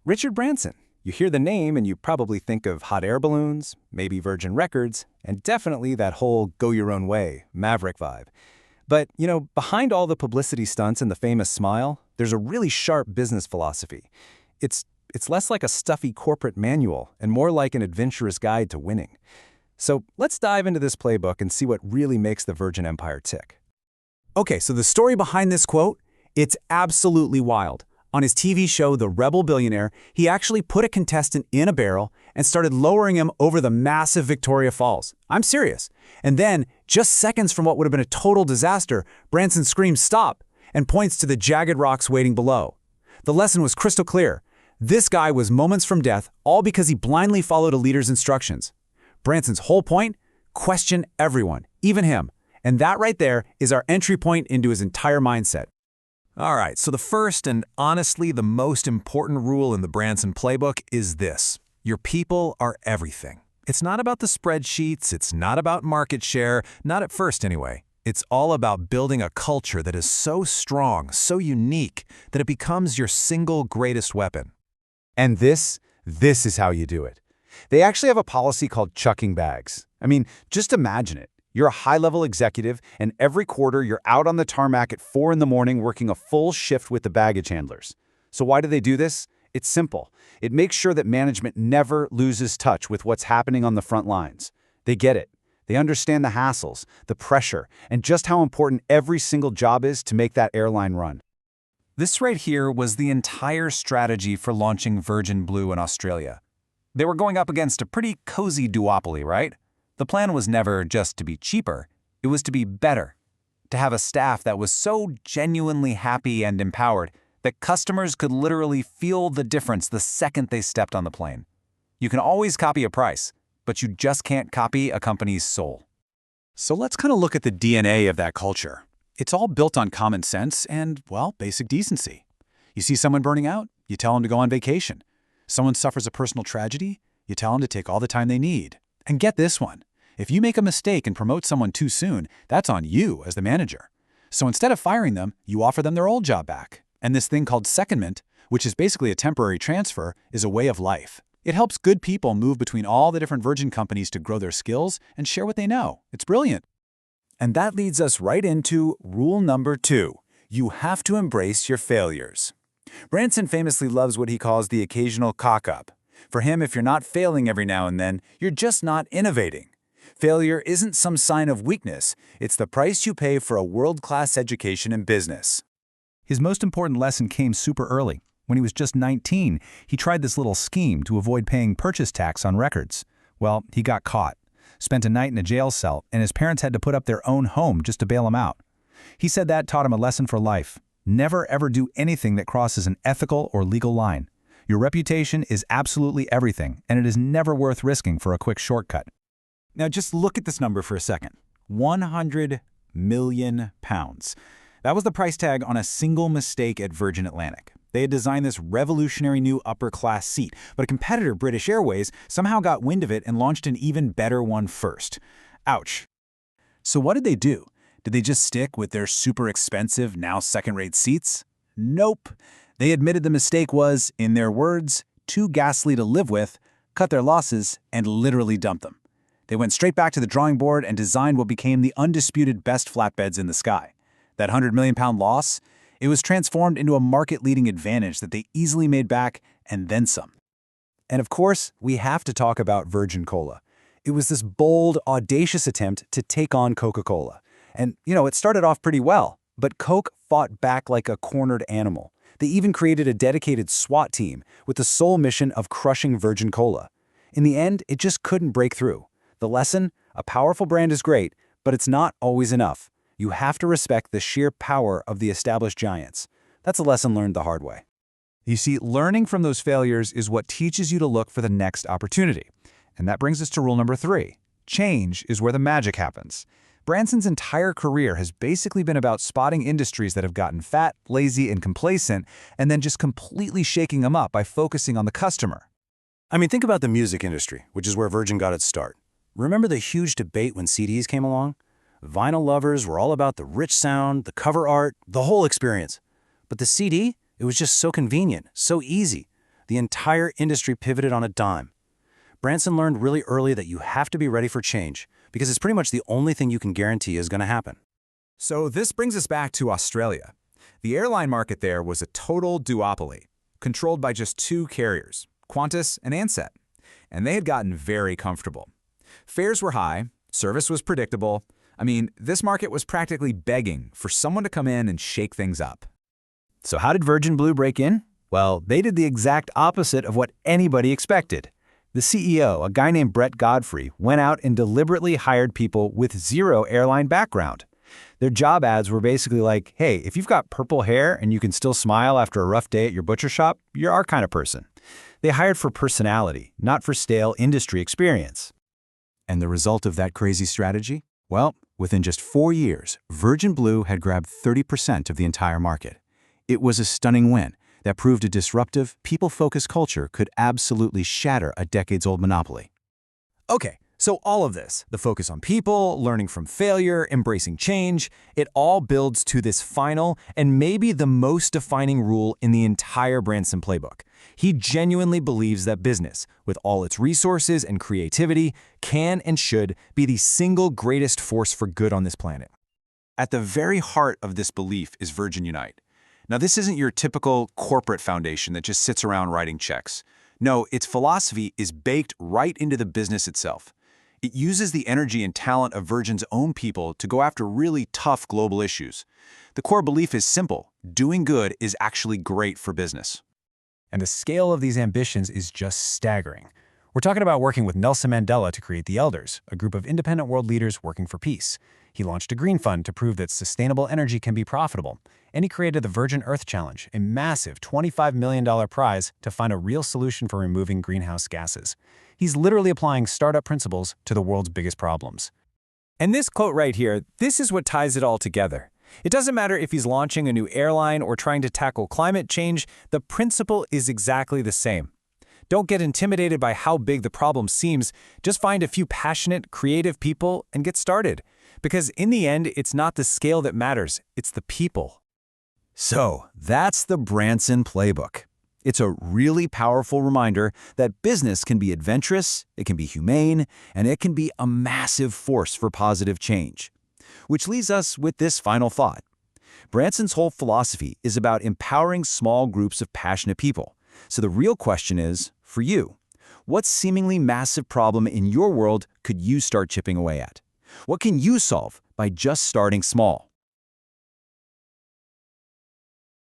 Richard Branson. You hear the name and you probably think of hot air balloons, maybe Virgin Records, and definitely that whole go your own way, maverick vibe. But, behind all the publicity stunts and the famous smile, there's a really sharp business philosophy. It's less like a stuffy corporate manual and more like an adventurous guide to winning. So let's dive into this playbook and see what really makes the Virgin Empire tick. Okay, so the story behind this quote, it's absolutely wild. On his TV show, The Rebel Billionaire, he actually put a contestant in a barrel and started lowering him over the massive Victoria Falls. I'm serious. And then, just seconds from what would have been a total disaster, Branson screams stop and points to the jagged rocks waiting below. The lesson was crystal clear. This guy was moments from death, all because he blindly followed a leader's instructions. Branson's whole point? Question everyone, even him. And that right there is our entry point into his entire mindset. All right, so the first and honestly the most important rule in the Branson Playbook is this. Your people are everything. It's not about the spreadsheets, it's not about market share, not at first anyway. It's all about building a culture that is so strong, so unique, that it becomes your single greatest weapon. And this is how you do it. They actually have a policy called chucking bags. I mean, just imagine it. You're a high-level executive, and every quarter you're out on the tarmac at 4 in the morning working a full shift with the baggage handlers. So why do they do this? It's simple. It makes sure that management never loses touch with what's happening on the front lines. They get it. They understand the hassles, the pressure, and just how important every single job is to make that airline run. This right here was the entire strategy for launching Virgin Blue in Australia. They were going up against a pretty cozy duopoly, right? The plan was never just to be cheaper, it was to be better. To have a staff that was so genuinely happy and empowered that customers could literally feel the difference the second they stepped on the plane. You can always copy a price, but you just can't copy a company's soul. So let's kind of look at the DNA of that culture. It's all built on common sense and, well, basic decency. You see someone burning out, you tell them to go on vacation. Someone suffers a personal tragedy, you tell them to take all the time they need. And get this one. If you make a mistake and promote someone too soon, that's on you as the manager. So instead of firing them, you offer them their old job back. And this thing called secondment, which is basically a temporary transfer, is a way of life. It helps good people move between all the different Virgin companies to grow their skills and share what they know. It's brilliant. And that leads us right into rule number 2. You have to embrace your failures. Branson famously loves what he calls the occasional cock-up. For him, if you're not failing every now and then, you're just not innovating. Failure isn't some sign of weakness. It's the price you pay for a world-class education in business. His most important lesson came super early. When he was just 19, he tried this little scheme to avoid paying purchase tax on records. Well, he got caught, spent a night in a jail cell, and his parents had to put up their own home just to bail him out. He said that taught him a lesson for life. Never ever do anything that crosses an ethical or legal line. Your reputation is absolutely everything, and it is never worth risking for a quick shortcut. Now just look at this number for a second. 100 million pounds. That was the price tag on a single mistake at Virgin Atlantic. They had designed this revolutionary new upper-class seat, but a competitor, British Airways, somehow got wind of it and launched an even better one first. Ouch. So what did they do? Did they just stick with their super expensive, now second-rate seats? Nope. They admitted the mistake was, in their words, too ghastly to live with, cut their losses, and literally dumped them. They went straight back to the drawing board and designed what became the undisputed best flatbeds in the sky. That £100 million loss, it was transformed into a market-leading advantage that they easily made back and then some. And of course, we have to talk about Virgin Cola. It was this bold, audacious attempt to take on Coca-Cola. And, it started off pretty well, but Coke fought back like a cornered animal. They even created a dedicated SWAT team with the sole mission of crushing Virgin Cola. In the end, it just couldn't break through. The lesson? A powerful brand is great, but it's not always enough. You have to respect the sheer power of the established giants. That's a lesson learned the hard way. You see, learning from those failures is what teaches you to look for the next opportunity. And that brings us to rule number 3. Change is where the magic happens. Branson's entire career has basically been about spotting industries that have gotten fat, lazy, and complacent, and then just completely shaking them up by focusing on the customer. I mean, think about the music industry, which is where Virgin got its start. Remember the huge debate when CDs came along? Vinyl lovers were all about the rich sound, the cover art, the whole experience. But the CD, it was just so convenient, so easy. the entire industry pivoted on a dime. Branson learned really early that you have to be ready for change, because it's pretty much the only thing you can guarantee is going to happen. So this brings us back to Australia. The airline market there was a total duopoly, controlled by just two carriers, Qantas and Ansett. And they had gotten very comfortable. Fares were high, service was predictable. I mean, this market was practically begging for someone to come in and shake things up. So how did Virgin Blue break in? Well, they did the exact opposite of what anybody expected. The CEO, a guy named Brett Godfrey, went out and deliberately hired people with zero airline background. Their job ads were basically like, hey, if you've got purple hair and you can still smile after a rough day at your butcher shop, you're our kind of person. They hired for personality, not for stale industry experience. And the result of that crazy strategy? Well, within just 4 years, Virgin Blue had grabbed 30% of the entire market. It was a stunning win that proved a disruptive, people-focused culture could absolutely shatter a decades-old monopoly. Okay, so all of this, the focus on people, learning from failure, embracing change, it all builds to this final and maybe the most defining rule in the entire Branson Playbook. He genuinely believes that business, with all its resources and creativity, can and should be the single greatest force for good on this planet. At the very heart of this belief is Virgin Unite. Now, this isn't your typical corporate foundation that just sits around writing checks. No, its philosophy is baked right into the business itself. It uses the energy and talent of Virgin's own people to go after really tough global issues. The core belief is simple: doing good is actually great for business. And the scale of these ambitions is just staggering. We're talking about working with Nelson Mandela to create the Elders, a group of independent world leaders working for peace. He launched a green fund to prove that sustainable energy can be profitable. And he created the Virgin Earth Challenge, a massive $25 million prize to find a real solution for removing greenhouse gases. He's literally applying startup principles to the world's biggest problems. And this quote right here, this is what ties it all together. It doesn't matter if he's launching a new airline or trying to tackle climate change, the principle is exactly the same. Don't get intimidated by how big the problem seems. Just find a few passionate, creative people and get started. Because in the end, it's not the scale that matters, it's the people. So that's the Branson Playbook. It's a really powerful reminder that business can be adventurous, it can be humane, and it can be a massive force for positive change. Which leaves us with this final thought. Branson's whole philosophy is about empowering small groups of passionate people. So the real question is, for you, what seemingly massive problem in your world could you start chipping away at? What can you solve by just starting small?